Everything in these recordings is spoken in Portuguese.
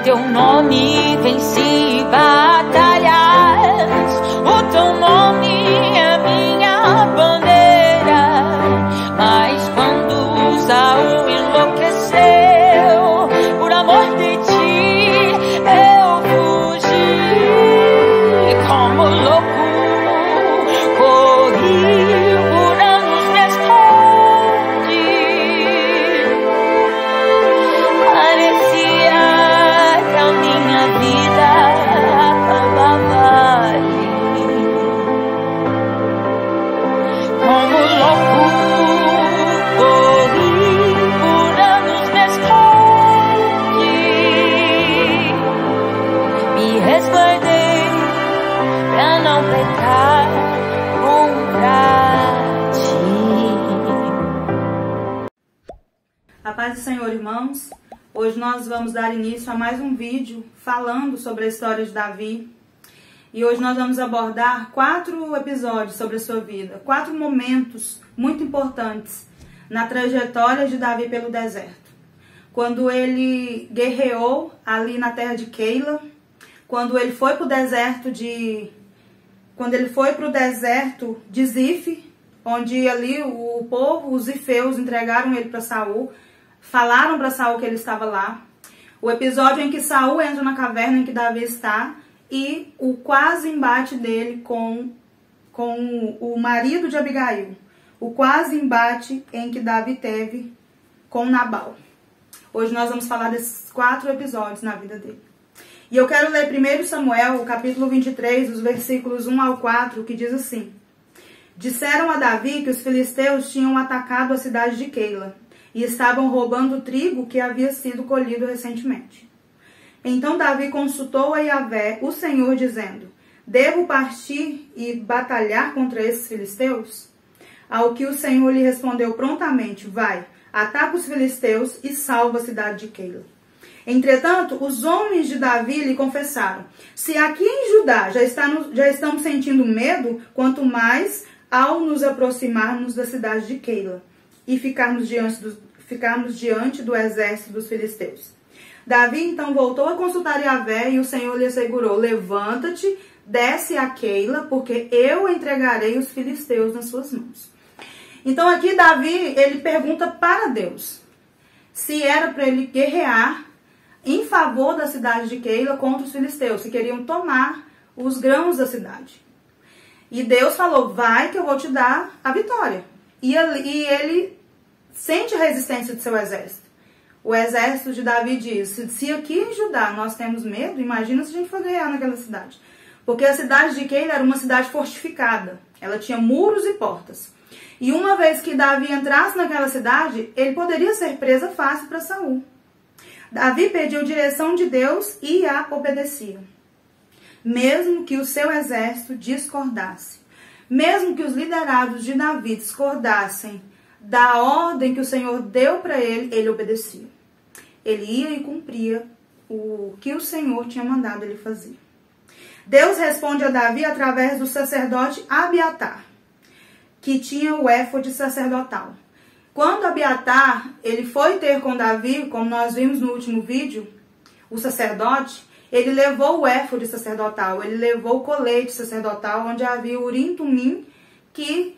teu nome venci batalhas, o teu nome é minha bandeira. Mas quando Saul enlouqueceu, por amor de ti eu fugi. Como louco corri, por anos me escondi. Parecia que a minha vida acabava ali. Como louco corri, por anos me escondi. Me resguardei pra não pecar contra ti. A paz do Senhor, irmãos. Hoje nós vamos dar início a mais um vídeo falando sobre a história de Davi. E hoje nós vamos abordar 4 episódios sobre a sua vida, 4 momentos muito importantes na trajetória de Davi pelo deserto. Quando ele guerreou ali na terra de Keila, quando ele foi para o deserto de Zif, onde ali o povo, os zifeus, entregaram ele para Saul, falaram para Saul que ele estava lá. O episódio em que Saul entra na caverna em que Davi está e o quase embate dele com o marido de Abigail. O quase embate em que Davi teve com Nabal. Hoje nós vamos falar desses 4 episódios na vida dele. E eu quero ler 1 Samuel, o capítulo 23, os versículos 1 ao 4, que diz assim: Disseram a Davi que os filisteus tinham atacado a cidade de Keila e estavam roubando o trigo que havia sido colhido recentemente. Então Davi consultou a Yahvé, o Senhor, dizendo: Devo partir e batalhar contra esses filisteus? Ao que o Senhor lhe respondeu prontamente: Vai, ataca os filisteus e salva a cidade de Keila. Entretanto, os homens de Davi lhe confessaram: Se aqui em Judá já estamos sentindo medo, quanto mais ao nos aproximarmos da cidade de Keila e ficarmos diante do exército dos filisteus. Davi então voltou a consultar Yahvé e o Senhor lhe assegurou: Levanta-te, desce a Keila, porque eu entregarei os filisteus nas suas mãos. Então aqui Davi, ele pergunta para Deus se era para ele guerrear em favor da cidade de Keila contra os filisteus, que queriam tomar os grãos da cidade. E Deus falou: vai que eu vou te dar a vitória. E ele sente a resistência de seu exército. O exército de Davi diz: se aqui em Judá nós temos medo, imagina se a gente for guerrear naquela cidade. Porque a cidade de Keila era uma cidade fortificada. Ela tinha muros e portas. E uma vez que Davi entrasse naquela cidade, ele poderia ser presa fácil para Saul. Davi pediu direção de Deus e a obedecia. Mesmo que o seu exército discordasse, mesmo que os liderados de Davi discordassem da ordem que o Senhor deu para ele, ele obedecia. Ele ia e cumpria o que o Senhor tinha mandado ele fazer. Deus responde a Davi através do sacerdote Abiatar, que tinha o éfode sacerdotal. Quando Abiatar ele foi ter com Davi, como nós vimos no último vídeo, o sacerdote, ele levou o éfode sacerdotal, ele levou o colete sacerdotal, onde havia o Urim e Tumim, que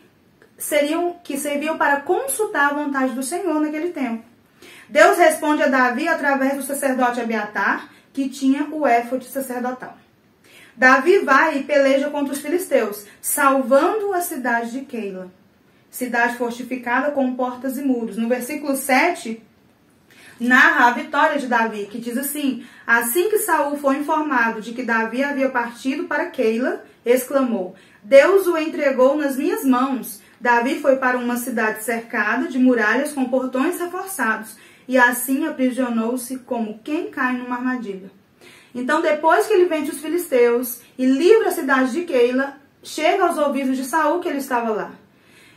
serviam para consultar a vontade do Senhor naquele tempo. Deus responde a Davi através do sacerdote Abiatar, que tinha o éfode sacerdotal. Davi vai e peleja contra os filisteus, salvando a cidade de Keila, cidade fortificada com portas e muros. No versículo 7, narra a vitória de Davi, que diz assim: Assim que Saul foi informado de que Davi havia partido para Keila, exclamou: Deus o entregou nas minhas mãos. Davi foi para uma cidade cercada de muralhas com portões reforçados, e assim aprisionou-se como quem cai numa armadilha. Então, depois que ele vence os filisteus e livra a cidade de Keila, chega aos ouvidos de Saul que ele estava lá.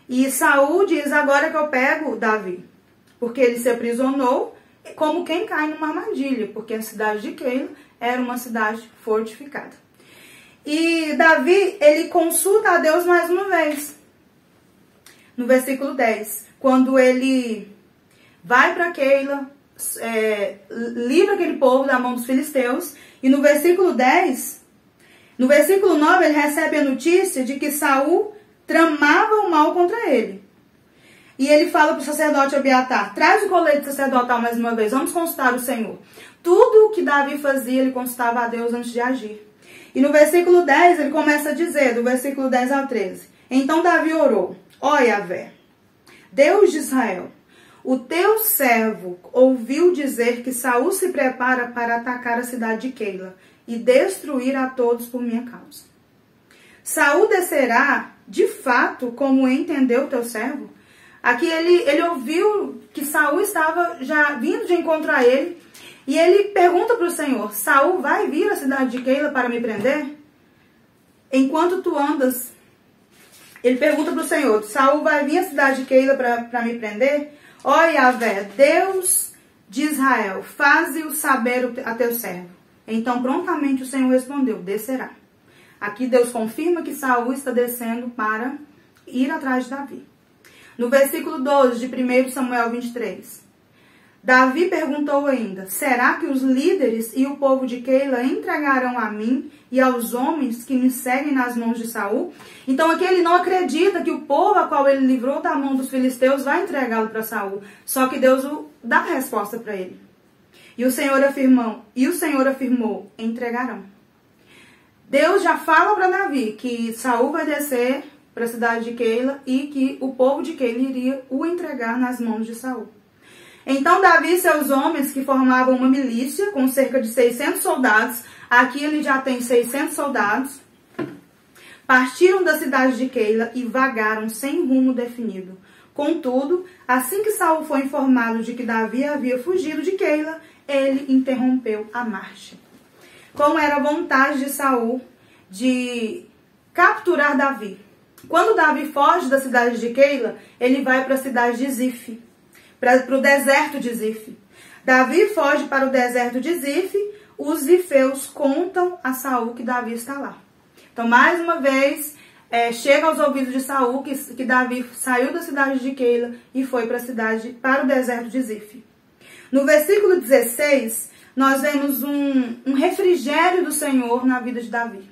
E Saul diz: agora que eu pego Davi, porque ele se aprisionou como quem cai numa armadilha, porque a cidade de Keila era uma cidade fortificada. E Davi, ele consulta a Deus mais uma vez. No versículo 10, quando ele vai para Keila, livra aquele povo da mão dos filisteus. E no versículo 10, no versículo 9, ele recebe a notícia de que Saul tramava o mal contra ele. E ele fala para o sacerdote Abiatar: traz o colete sacerdotal mais uma vez, vamos consultar o Senhor. Tudo o que Davi fazia, ele consultava a Deus antes de agir. E no versículo 10, ele começa a dizer, do versículo 10 ao 13: então Davi orou: ó Yahvé, Deus de Israel, o teu servo ouviu dizer que Saul se prepara para atacar a cidade de Keila e destruir a todos por minha causa. Saul descerá, de fato, como entendeu o teu servo? Aqui ele ouviu que Saul estava já vindo de encontro a ele, e ele pergunta para o Senhor: Saul vai vir à cidade de Keila para me prender? Enquanto tu andas... Ele pergunta para o Senhor: Saul vai vir à cidade de Keila para me prender? Ó Yahvé, Deus de Israel, faze-o saber a teu servo. Então prontamente o Senhor respondeu: descerá. Aqui Deus confirma que Saul está descendo para ir atrás de Davi. No versículo 12 de 1 Samuel 23, Davi perguntou ainda: será que os líderes e o povo de Keila entregarão a mim e aos homens que me seguem nas mãos de Saul? Então aqui ele não acredita que o povo a qual ele livrou da mão dos filisteus vai entregá-lo para Saul. Só que Deus dá a resposta para ele. E o Senhor afirmou: entregarão. Deus já fala para Davi que Saul vai descer para a cidade de Keila e que o povo de Keila iria o entregar nas mãos de Saul. Então Davi e seus homens, que formavam uma milícia com cerca de 600 soldados, aqui ele já tem 600 soldados, partiram da cidade de Keila e vagaram sem rumo definido. Contudo, assim que Saul foi informado de que Davi havia fugido de Keila, ele interrompeu a marcha. Como era a vontade de Saul de capturar Davi. Quando Davi foge da cidade de Keila, ele vai para a cidade de Zif, para o deserto de Zif. Davi foge para o deserto de Zif, os zifeus contam a Saul que Davi está lá. Então, mais uma vez, chega aos ouvidos de Saul que Davi saiu da cidade de Keila e foi para o deserto de Zif. No versículo 16, nós vemos um refrigério do Senhor na vida de Davi.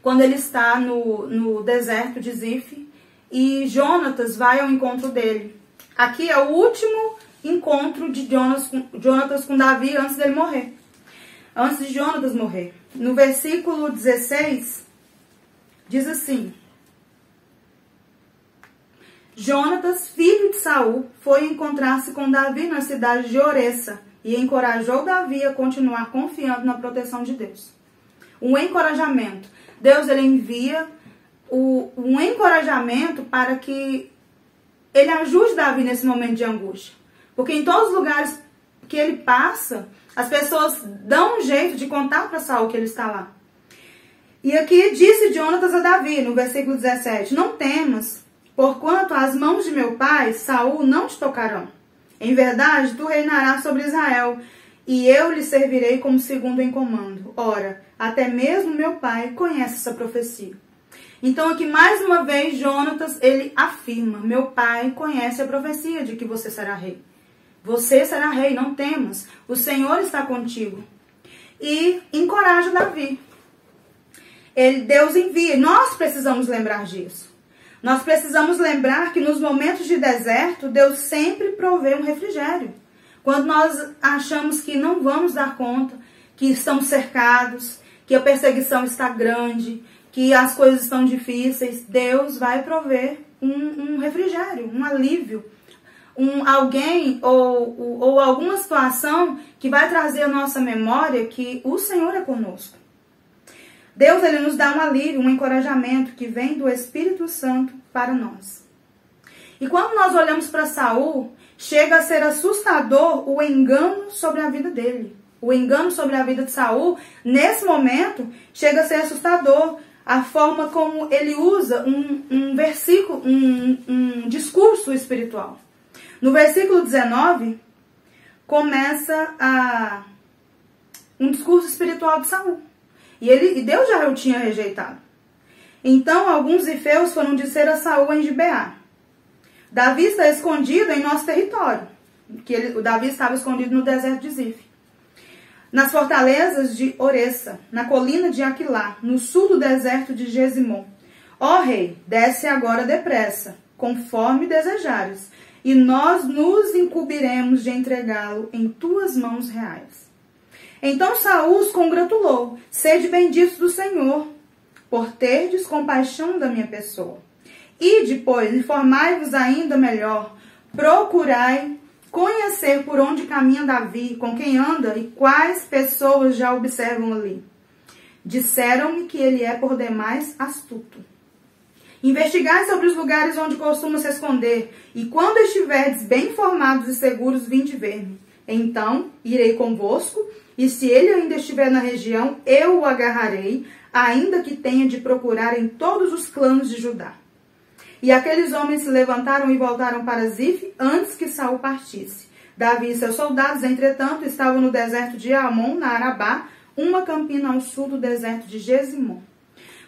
Quando ele está no deserto de Zif e Jonatas vai ao encontro dele. Aqui é o último encontro de Jonatas com Davi antes dele morrer. Antes de Jonatas morrer. No versículo 16, diz assim: Jonatas, filho de Saul, foi encontrar-se com Davi na cidade de Oressa e encorajou Davi a continuar confiando na proteção de Deus. Um encorajamento. Deus ele envia um encorajamento para que ele ajude Davi nesse momento de angústia. Porque em todos os lugares que ele passa, as pessoas dão um jeito de contar para Saul que ele está lá. E aqui disse Jonatas a Davi, no versículo 17: não temas, porquanto as mãos de meu pai, Saul, não te tocarão. Em verdade, tu reinarás sobre Israel, e eu lhe servirei como segundo em comando. Ora, até mesmo meu pai conhece essa profecia. Então aqui mais uma vez Jonatas, ele afirma: meu pai conhece a profecia de que você será rei. Você será rei, não temas. O Senhor está contigo. E encoraja Davi. Deus envia. Nós precisamos lembrar disso. Nós precisamos lembrar que nos momentos de deserto, Deus sempre provê um refrigério. Quando nós achamos que não vamos dar conta, que estamos cercados, que a perseguição está grande, que as coisas estão difíceis, Deus vai prover um refrigério, um alívio, alguém ou alguma situação que vai trazer à nossa memória que o Senhor é conosco. Deus ele nos dá um alívio, um encorajamento que vem do Espírito Santo para nós. E quando nós olhamos para Saul, chega a ser assustador o engano sobre a vida dele. O engano sobre a vida de Saul, nesse momento, chega a ser assustador. A forma como ele usa um versículo, um discurso espiritual. No versículo 19, começa um discurso espiritual de Saul. E Deus já o tinha rejeitado. Então, alguns zifeus foram dizer a Saul em Gibeá: Davi está escondido em nosso território. o Davi estava escondido no deserto de Zif. Nas fortalezas de Oressa, na colina de Aquilá, no sul do deserto de Gesimon. Ó rei, desce agora depressa, conforme desejares, e nós nos incumbiremos de entregá-lo em tuas mãos reais. Então Saul os congratulou: sede benditos do Senhor, por terdes compaixão da minha pessoa. E depois, informai-vos ainda melhor, procurai conhecer por onde caminha Davi, com quem anda e quais pessoas já observam ali. Disseram-me que ele é por demais astuto. Investigai sobre os lugares onde costuma se esconder, e quando estiverdes bem informados e seguros, vinde ver-me. Então irei convosco, e se ele ainda estiver na região, eu o agarrarei, ainda que tenha de procurar em todos os clãs de Judá. E aqueles homens se levantaram e voltaram para Zif antes que Saul partisse. Davi e seus soldados, entretanto, estavam no deserto de Amon, na Arabá, uma campina ao sul do deserto de Gesimon.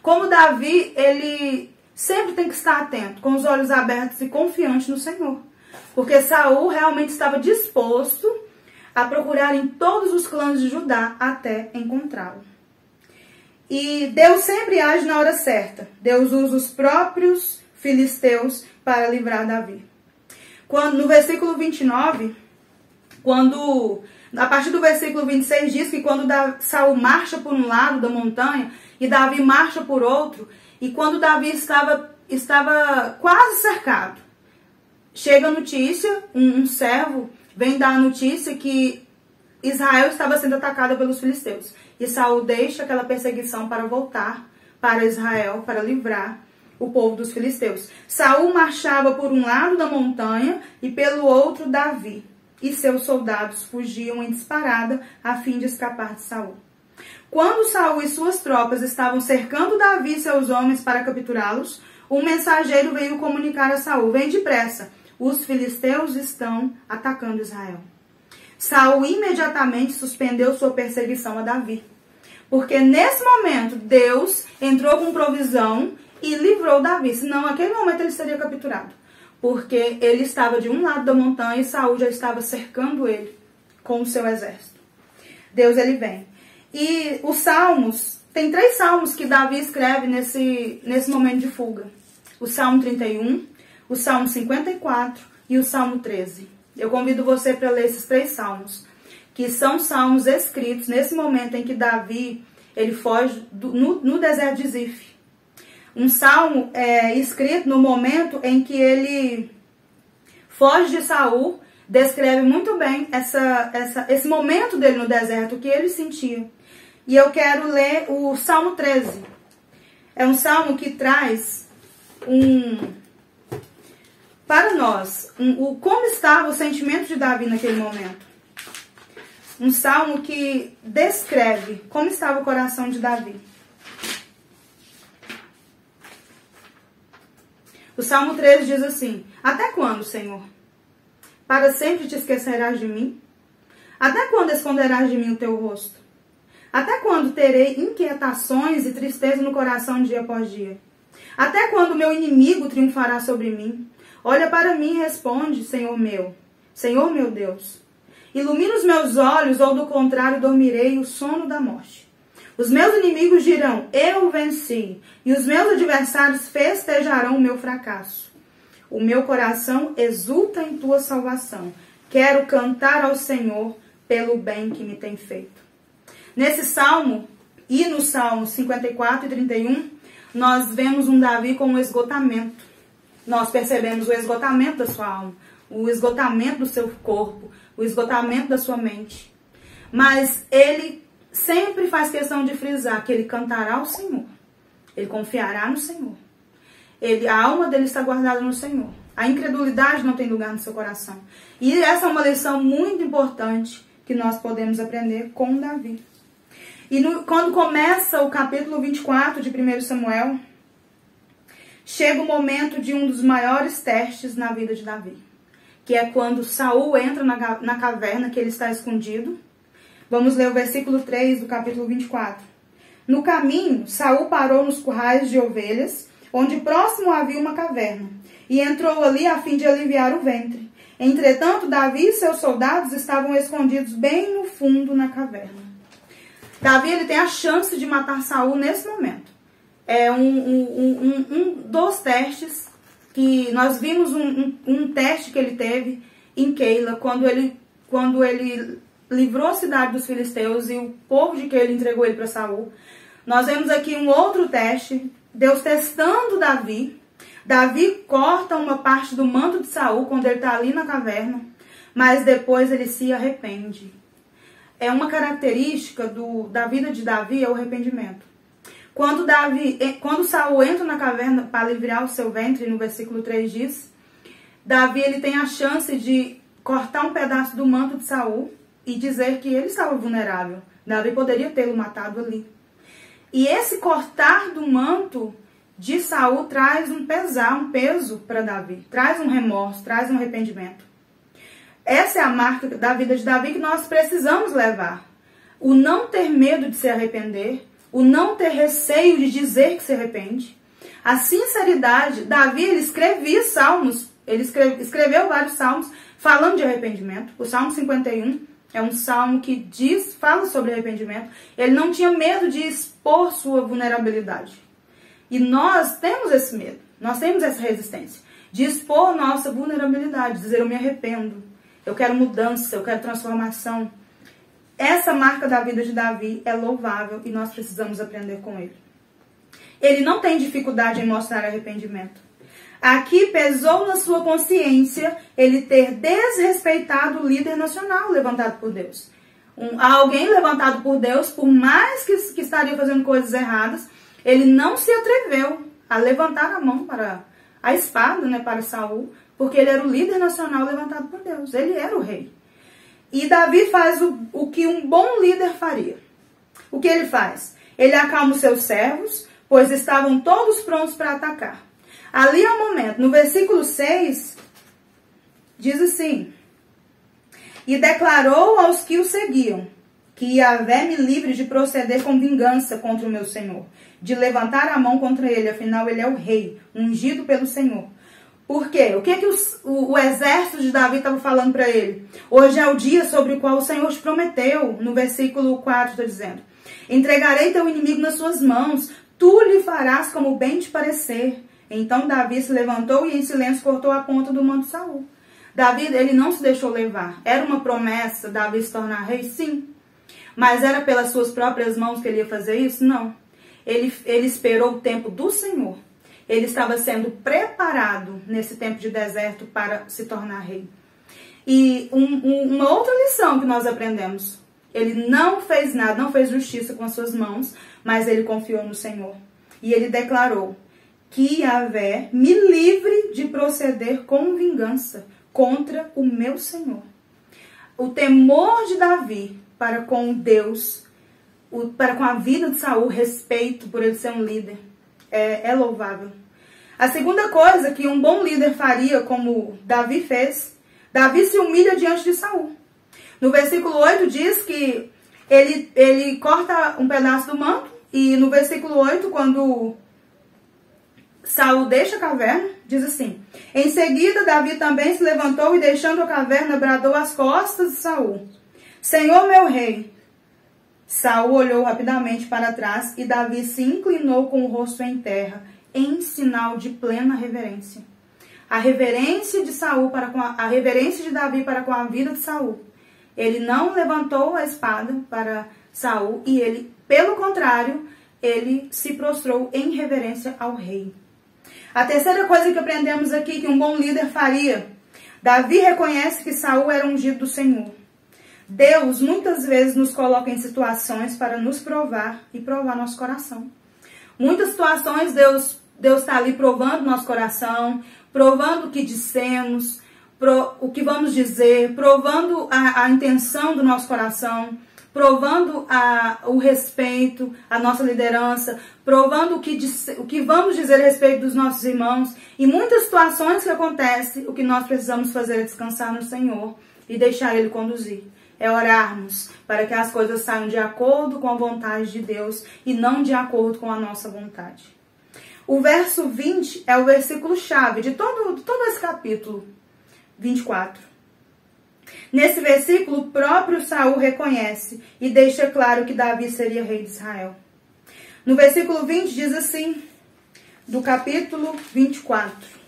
Como Davi, ele sempre tem que estar atento, com os olhos abertos e confiante no Senhor. Porque Saul realmente estava disposto a procurar em todos os clãs de Judá até encontrá-lo. E Deus sempre age na hora certa. Deus usa os próprios filisteus para livrar Davi. No versículo 29, a partir do versículo 26 diz que quando Saul marcha por um lado da montanha e Davi marcha por outro, e quando Davi estava quase cercado, chega a notícia, um servo vem dar a notícia que Israel estava sendo atacada pelos filisteus. E Saul deixa aquela perseguição para voltar para Israel, para livrar o povo dos filisteus. Saul marchava por um lado da montanha e pelo outro Davi. E seus soldados fugiam em disparada a fim de escapar de Saul. Quando Saul e suas tropas estavam cercando Davi e seus homens para capturá-los, um mensageiro veio comunicar a Saul: vem depressa, os filisteus estão atacando Israel. Saul imediatamente suspendeu sua perseguição a Davi, porque nesse momento Deus entrou com provisão e livrou Davi, senão naquele momento ele seria capturado, porque ele estava de um lado da montanha e Saul já estava cercando ele com o seu exército. Deus, ele vem. E os salmos, tem 3 salmos que Davi escreve nesse momento de fuga: o Salmo 31, o Salmo 54 e o Salmo 13. Eu convido você para ler esses 3 salmos, que são salmos escritos nesse momento em que Davi ele foge no deserto de Zif. Um salmo escrito no momento em que ele foge de Saul, descreve muito bem esse momento dele no deserto, o que ele sentia. E eu quero ler o Salmo 13. É um salmo que traz para nós como estava o sentimento de Davi naquele momento. Um salmo que descreve como estava o coração de Davi. O Salmo 13 diz assim: até quando, Senhor? Para sempre te esquecerás de mim? Até quando esconderás de mim o teu rosto? Até quando terei inquietações e tristeza no coração dia após dia? Até quando meu inimigo triunfará sobre mim? Olha para mim e responde, Senhor meu Deus. Ilumina os meus olhos, ou do contrário dormirei o sono da morte. Os meus inimigos dirão: eu venci, e os meus adversários festejarão o meu fracasso. O meu coração exulta em tua salvação. Quero cantar ao Senhor pelo bem que me tem feito. Nesse salmo e no Salmo 54 e 31, nós vemos um Davi com um esgotamento. Nós percebemos o esgotamento da sua alma, o esgotamento do seu corpo, o esgotamento da sua mente. Mas ele sempre faz questão de frisar que ele cantará ao Senhor. Ele confiará no Senhor. A alma dele está guardada no Senhor. A incredulidade não tem lugar no seu coração. E essa é uma lição muito importante que nós podemos aprender com Davi. E quando começa o capítulo 24 de 1 Samuel, chega o momento de um dos maiores testes na vida de Davi, que é quando Saul entra na caverna que ele está escondido. Vamos ler o versículo 3 do capítulo 24. No caminho, Saul parou nos currais de ovelhas, onde próximo havia uma caverna, e entrou ali a fim de aliviar o ventre. Entretanto, Davi e seus soldados estavam escondidos bem no fundo na caverna. Davi ele tem a chance de matar Saul nesse momento. É um dos testes que nós vimos, um teste que ele teve em Keila, quando ele livrou a cidade dos filisteus e o povo de Keila entregou ele para Saul. Nós vemos aqui um outro teste, Deus testando Davi. Davi corta uma parte do manto de Saul quando ele está ali na caverna, mas depois ele se arrepende. É uma característica da vida de Davi, é o arrependimento. Quando Saul entra na caverna para livrar o seu ventre, no versículo 3 diz, Davi ele tem a chance de cortar um pedaço do manto de Saul e dizer que ele estava vulnerável. Davi poderia tê-lo matado ali. E esse cortar do manto de Saul traz um peso para Davi, traz um remorso, traz um arrependimento. Essa é a marca da vida de Davi que nós precisamos levar. O não ter medo de se arrepender, o não ter receio de dizer que se arrepende. A sinceridade, Davi ele escrevia salmos, ele escreveu vários salmos falando de arrependimento. O Salmo 51 é um salmo que fala sobre arrependimento. Ele não tinha medo de expor sua vulnerabilidade. E nós temos esse medo, nós temos essa resistência de expor nossa vulnerabilidade, dizer eu me arrependo, eu quero mudança, eu quero transformação. Essa marca da vida de Davi é louvável e nós precisamos aprender com ele. Ele não tem dificuldade em mostrar arrependimento. Aqui pesou na sua consciência ele ter desrespeitado o líder nacional levantado por Deus. Alguém levantado por Deus, por mais que estaria fazendo coisas erradas, ele não se atreveu a levantar a mão para a espada, para Saul, porque ele era o líder nacional levantado por Deus. Ele era o rei. E Davi faz o que um bom líder faria. O que ele faz? Ele acalma os seus servos, pois estavam todos prontos para atacar. Ali é o momento, no versículo 6, diz assim: e declarou aos que o seguiam, que Yahvé me livre de proceder com vingança contra o meu Senhor, de levantar a mão contra ele, afinal ele é o rei, ungido pelo Senhor. Por quê? O que o exército de Davi estava falando para ele? Hoje é o dia sobre o qual o Senhor te prometeu. No versículo 4 está dizendo: entregarei teu inimigo nas suas mãos, tu lhe farás como bem te parecer. Então Davi se levantou e em silêncio cortou a ponta do manto de Saul. Davi, ele não se deixou levar. Era uma promessa Davi se tornar rei? Sim. Mas era pelas suas próprias mãos que ele ia fazer isso? Não. Ele esperou o tempo do Senhor. Ele estava sendo preparado nesse tempo de deserto para se tornar rei. E uma outra lição que nós aprendemos: ele não fez nada, não fez justiça com as suas mãos, mas ele confiou no Senhor. E ele declarou que Yahvé me livre de proceder com vingança contra o meu Senhor. O temor de Davi para com Deus, para com a vida de Saul, respeito por ele ser um líder, é louvável. A segunda coisa que um bom líder faria, como Davi fez, Davi se humilha diante de Saul. No versículo 8 diz que ele corta um pedaço do manto, e no versículo 8, quando Saul deixa a caverna, diz assim: em seguida Davi também se levantou e deixando a caverna bradou às costas de Saul: Senhor meu rei. Saul olhou rapidamente para trás e Davi se inclinou com o rosto em terra, em sinal de plena reverência. A reverência de Saul a reverência de Davi para com a vida de Saul. Ele não levantou a espada para Saul e ele, pelo contrário, ele se prostrou em reverência ao rei. A terceira coisa que aprendemos aqui que um bom líder faria: Davi reconhece que Saul era ungido do Senhor. Deus muitas vezes nos coloca em situações para nos provar e provar nosso coração. Muitas situações Deus está ali provando nosso coração, provando o que dissemos, o que vamos dizer, provando a intenção do nosso coração, provando o respeito à nossa liderança, provando o que vamos dizer a respeito dos nossos irmãos. E muitas situações que acontecem, o que nós precisamos fazer é descansar no Senhor e deixar Ele conduzir. É orarmos para que as coisas saiam de acordo com a vontade de Deus e não de acordo com a nossa vontade. O verso 20 é o versículo chave de todo esse capítulo 24. Nesse versículo, o próprio Saul reconhece e deixa claro que Davi seria rei de Israel. No versículo 20 diz assim, do capítulo 24.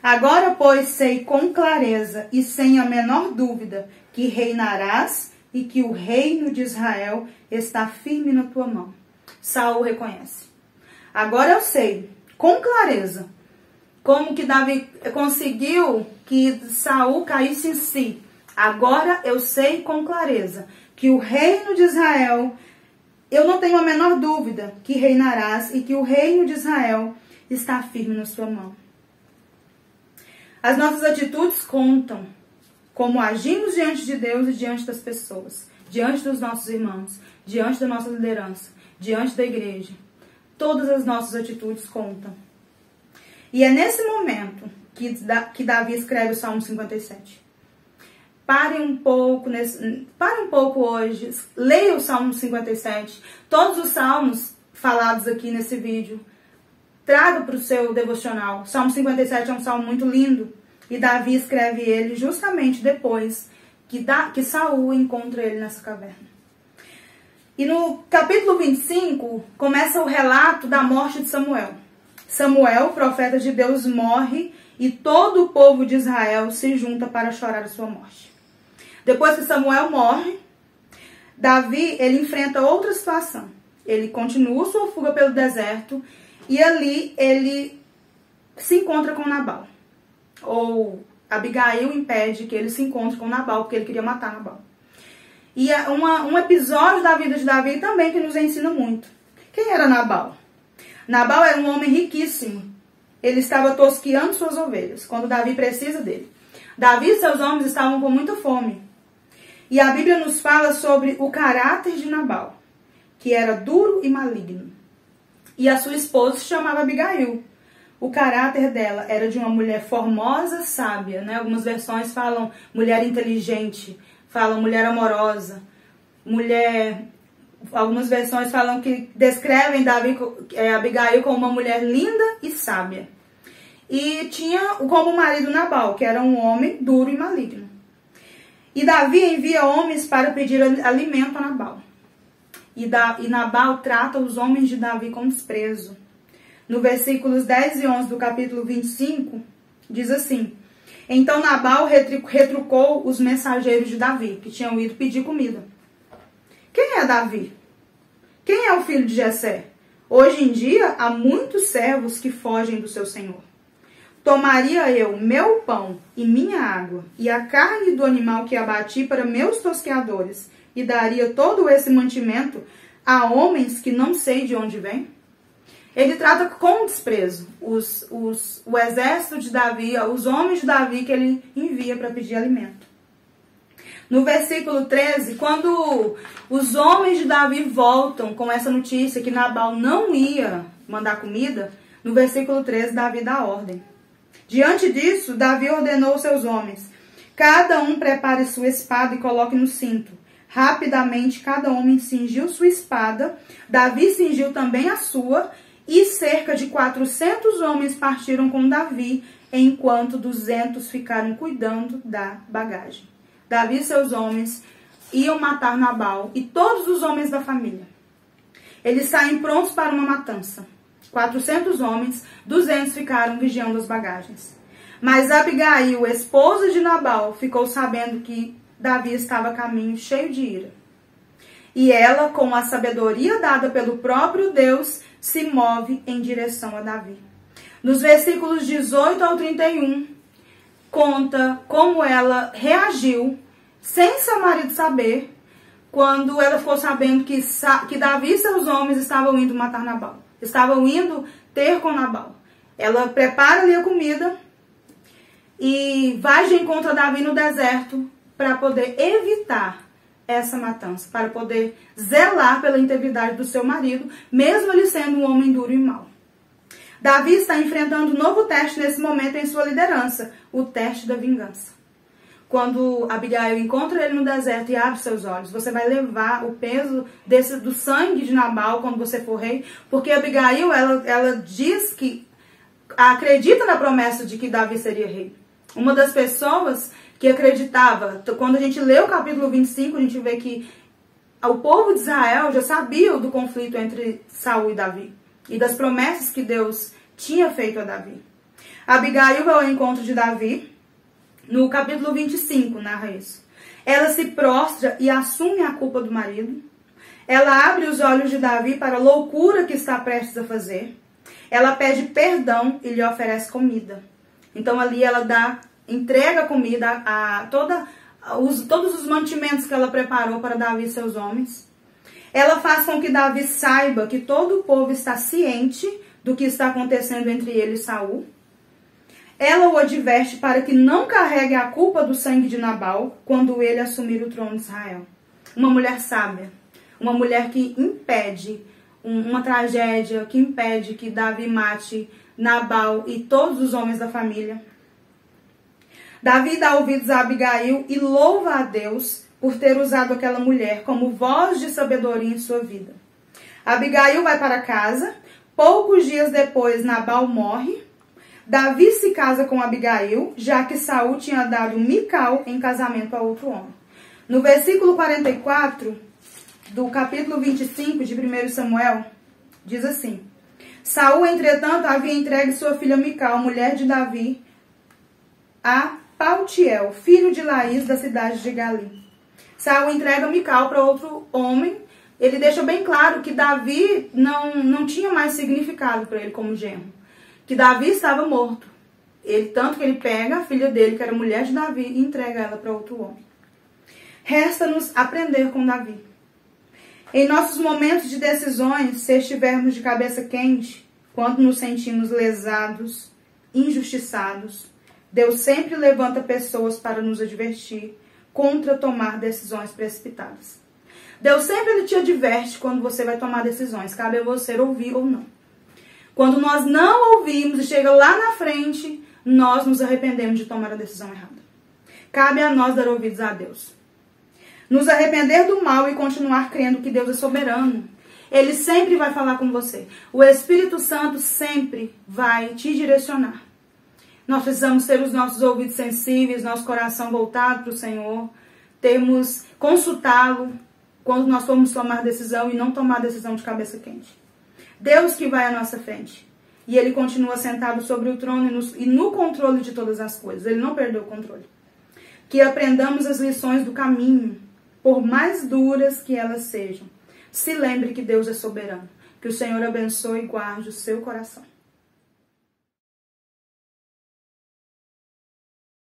Agora, pois, sei com clareza e sem a menor dúvida que reinarás e que o reino de Israel está firme na tua mão. Saul reconhece. Agora eu sei, com clareza, como que Davi conseguiu que Saul caísse em si. Agora eu sei com clareza que o reino de Israel, eu não tenho a menor dúvida que reinarás e que o reino de Israel está firme na sua mão. As nossas atitudes contam, como agimos diante de Deus e diante das pessoas, diante dos nossos irmãos, diante da nossa liderança, diante da igreja. Todas as nossas atitudes contam. E é nesse momento que Davi escreve o Salmo 57. Pare um pouco hoje, leia o Salmo 57. Todos os salmos falados aqui nesse vídeo, traga para o seu devocional. O Salmo 57 é um salmo muito lindo. E Davi escreve ele justamente depois que Saul encontra ele nessa caverna. E no capítulo 25, começa o relato da morte de Samuel. Samuel, profeta de Deus, morre e todo o povo de Israel se junta para chorar a sua morte. Depois que Samuel morre, Davi ele enfrenta outra situação. Ele continua sua fuga pelo deserto e ali ele se encontra com Nabal. Ou Abigail impede que ele se encontre com Nabal, porque ele queria matar Nabal. E é um episódio da vida de Davi também que nos ensina muito. Quem era Nabal? Nabal era um homem riquíssimo. Ele estava tosqueando suas ovelhas, quando Davi precisa dele. Davi e seus homens estavam com muita fome. E a Bíblia nos fala sobre o caráter de Nabal, que era duro e maligno. E a sua esposa se chamava Abigail. O caráter dela era de uma mulher formosa, sábia, né? Algumas versões falam mulher inteligente, falam mulher amorosa, algumas versões falam que descrevem Abigail como uma mulher linda e sábia. E tinha como marido Nabal, que era um homem duro e maligno. E Davi envia homens para pedir alimento a Nabal. E Nabal trata os homens de Davi com desprezo. No versículos 10 e 11 do capítulo 25, diz assim: Então Nabal retrucou os mensageiros de Davi, que tinham ido pedir comida. Quem é Davi? Quem é o filho de Jessé? Hoje em dia há muitos servos que fogem do seu senhor. Tomaria eu meu pão e minha água e a carne do animal que abati para meus tosqueadores e daria todo esse mantimento a homens que não sei de onde vêm? Ele trata com desprezo o exército de Davi, os homens de Davi que ele envia para pedir alimento. No versículo 13, quando os homens de Davi voltam com essa notícia que Nabal não ia mandar comida, no versículo 13, Davi dá ordem. Diante disso, Davi ordenou aos seus homens: cada um prepare sua espada e coloque no cinto. Rapidamente, cada homem cingiu sua espada, Davi cingiu também a sua, e cerca de 400 homens partiram com Davi, enquanto 200 ficaram cuidando da bagagem. Davi e seus homens iam matar Nabal e todos os homens da família. Eles saem prontos para uma matança. 400 homens, 200 ficaram vigiando as bagagens. Mas Abigail, esposa de Nabal, ficou sabendo que Davi estava a caminho cheio de ira. E ela, com a sabedoria dada pelo próprio Deus, se move em direção a Davi. Nos versículos 18 ao 31, conta como ela reagiu, sem seu marido saber, quando ela ficou sabendo que Davi e seus homens estavam indo matar Nabal. Estavam indo ter com Nabal. Ela prepara ali a comida e vai de encontro a Davi no deserto para poder evitar essa matança, para poder zelar pela integridade do seu marido, mesmo ele sendo um homem duro e mau. Davi está enfrentando um novo teste nesse momento em sua liderança, o teste da vingança. Quando Abigail encontra ele no deserto e abre seus olhos, você vai levar o peso do sangue de Nabal quando você for rei, porque Abigail, ela diz que acredita na promessa de que Davi seria rei. Uma das pessoas que acreditava. Quando a gente lê o capítulo 25, a gente vê que o povo de Israel já sabia do conflito entre Saul e Davi e das promessas que Deus tinha feito a Davi. Abigail vai ao encontro de Davi, no capítulo 25, narra isso. Ela se prostra e assume a culpa do marido. Ela abre os olhos de Davi para a loucura que está prestes a fazer. Ela pede perdão e lhe oferece comida. Então ali ela entrega comida a todos os mantimentos que ela preparou para Davi e seus homens. Ela faz com que Davi saiba que todo o povo está ciente do que está acontecendo entre ele e Saul. Ela o adverte para que não carregue a culpa do sangue de Nabal quando ele assumir o trono de Israel. Uma mulher sábia, uma mulher que impede uma tragédia, que impede que Davi mate Nabal e todos os homens da família. Davi dá ouvidos a Abigail e louva a Deus por ter usado aquela mulher como voz de sabedoria em sua vida. Abigail vai para casa. Poucos dias depois, Nabal morre. Davi se casa com Abigail, já que Saul tinha dado Mical em casamento a outro homem. No versículo 44 do capítulo 25 de 1 Samuel, diz assim: Saul, entretanto, havia entregue sua filha Mical, mulher de Davi, a Paltiel, filho de Laís, da cidade de Galim. Saul entrega Mical para outro homem. Ele deixa bem claro que Davi não tinha mais significado para ele como genro. Que Davi estava morto. Tanto que ele pega a filha dele, que era mulher de Davi, e entrega ela para outro homem. Resta-nos aprender com Davi. Em nossos momentos de decisões, se estivermos de cabeça quente, quando nos sentimos lesados, injustiçados, Deus sempre levanta pessoas para nos advertir contra tomar decisões precipitadas. Deus sempre te adverte quando você vai tomar decisões. Cabe a você ouvir ou não. Quando nós não ouvimos e chega lá na frente, nós nos arrependemos de tomar a decisão errada. Cabe a nós dar ouvidos a Deus. Nos arrepender do mal e continuar crendo que Deus é soberano. Ele sempre vai falar com você. O Espírito Santo sempre vai te direcionar. Nós precisamos ter os nossos ouvidos sensíveis, nosso coração voltado para o Senhor. Consultá-lo quando nós formos tomar decisão e não tomar decisão de cabeça quente. Deus que vai à nossa frente. E Ele continua sentado sobre o trono e no controle de todas as coisas. Ele não perdeu o controle. Que aprendamos as lições do caminho, por mais duras que elas sejam. Se lembre que Deus é soberano. Que o Senhor abençoe e guarde o seu coração.